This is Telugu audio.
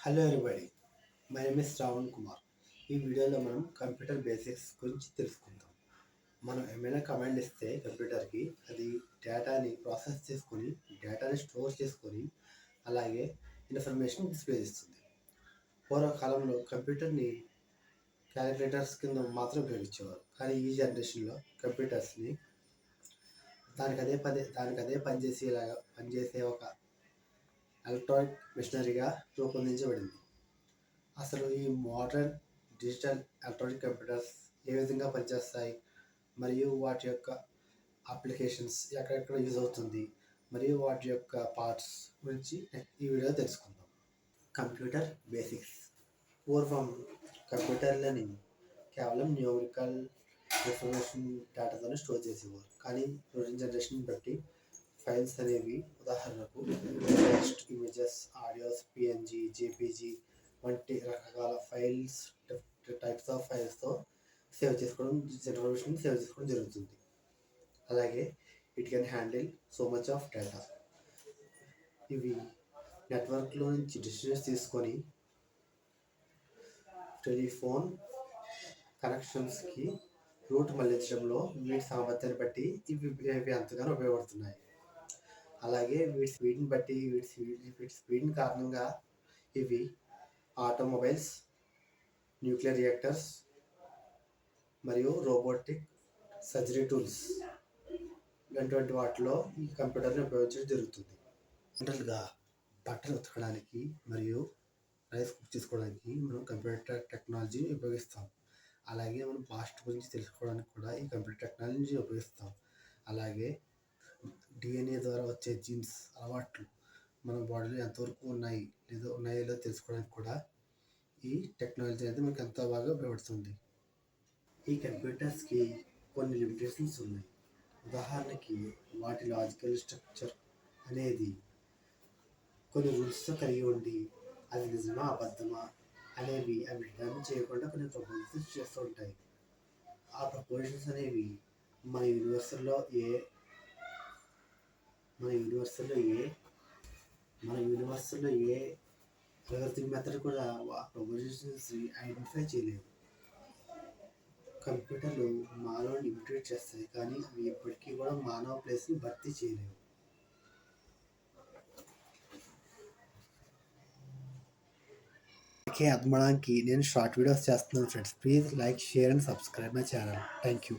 Hello everybody, my name is Shravan Kumar. ఈ వీడియోలో మనం కంప్యూటర్ బేసిక్స్ గురించి తెలుసుకుందాం. మనం ఏమైనా కమాండ్ ఇస్తే కంప్యూటర్కి అది డేటాని ప్రాసెస్ చేసుకొని డేటాని స్టోర్ చేసుకొని అలాగే ఇన్ఫర్మేషన్ డిస్ప్లే చేస్తుంది. పూర్వకాలంలో కంప్యూటర్ని క్యాలిక్యులేటర్స్ కింద మాత్రం ఉపయోగించేవారు. కానీ ఈ జనరేషన్లో కంప్యూటర్స్ని దానికి అదే పనిచేసే ఒక ఎలక్ట్రానిక్ మిషనరీగా రూపొందించబడింది. అసలు ఈ మోడర్న్ డిజిటల్ ఎలక్ట్రానిక్ కంప్యూటర్స్ ఏ విధంగా పనిచేస్తాయి మరియు వాటి యొక్క అప్లికేషన్స్ ఎక్కడెక్కడ యూజ్ అవుతుంది మరియు వాటి యొక్క పార్ట్స్ గురించి ఈ వీడియో తెలుసుకుందాం. Computer basics. పూర్వం కంప్యూటర్లని కేవలం న్యూమరికల్ ఇన్ఫర్మేషన్ డేటాతోనే స్టోర్ చేసేవారు. కానీ రోజు జనరేషన్ బట్టి ఫైల్స్ అనేవి ఉదాహరణకు text, images, audios, PNG, JPG వంటి రకరకాల ఫైల్స్, టైప్స్ ఆఫ్ ఫైల్స్తో సేవ్ చేసుకోవడం జరుగుతుంది. అలాగే it can handle so much of data. ఇవి నెట్వర్క్లో నుంచి డిసిషన్స్ తీసుకొని టెలిఫోన్ కనెక్షన్స్కి రూట్ మళ్లించడంలో వీటి సామర్థ్యాన్ని బట్టి ఇవి ఎంతగానో ఉపయోగపడుతున్నాయి. అలాగే వీటి స్పీడ్ని కారణంగా ఇవి ఆటోమొబైల్స్, న్యూక్లియర్ రియాక్టర్స్ మరియు రోబోటిక్ సర్జరీ టూల్స్ ఇలాంటి వాటిలో ఈ కంప్యూటర్ని ఉపయోగించడం జరుగుతుంది. జనరల్గా బట్టలు ఉతకడానికి మరియు రైస్ కుక్ చేసుకోవడానికి మనం కంప్యూటర్ టెక్నాలజీని ఉపయోగిస్తాం. అలాగే మనం పాస్ట్ గురించి తెలుసుకోవడానికి కూడా ఈ కంప్యూటర్ టెక్నాలజీని ఉపయోగిస్తాం. అలాగే డిఎన్ఏ ద్వారా వచ్చే జీన్స్ అలవాట్లు మన బాడీలో ఎంతవరకు ఉన్నాయో లేదో తెలుసుకోవడానికి కూడా ఈ టెక్నాలజీ అనేది మనకు ఎంతో బాగా ఉపయోగపడుతుంది. ఈ కంప్యూటర్స్కి కొన్ని లిమిటేషన్స్ ఉన్నాయి. ఉదాహరణకి వాటి లాజికల్ స్ట్రక్చర్ అనేది కొన్ని రూల్స్తో కలిగి ఉండి అది నిజమా అబద్ధమా అనేవి అవి డిటర్మిన్ చేయకుండా కొన్ని ప్రపోజల్స్ చేస్తూ ఉంటాయి. ఆ ప్రపోజల్స్ అనేవి మన యూనివర్సల్లో ఏ అల్గోరిథమిక్ మెథడ్ కూడా ఆ ప్రపోజల్స్ ఐడెంటిఫై చేయలేవు. కంప్యూటర్లు మానవుని ఇమిటేట్ చేస్తాయి, కానీ అవి ఎప్పటికీ కూడా మానవ ప్లేస్ని భర్తీ చేయలేవు. అర్థమవడానికి నేను షార్ట్ వీడియోస్ చేస్తున్నాను friends. Please like, share and subscribe my channel. Thank you.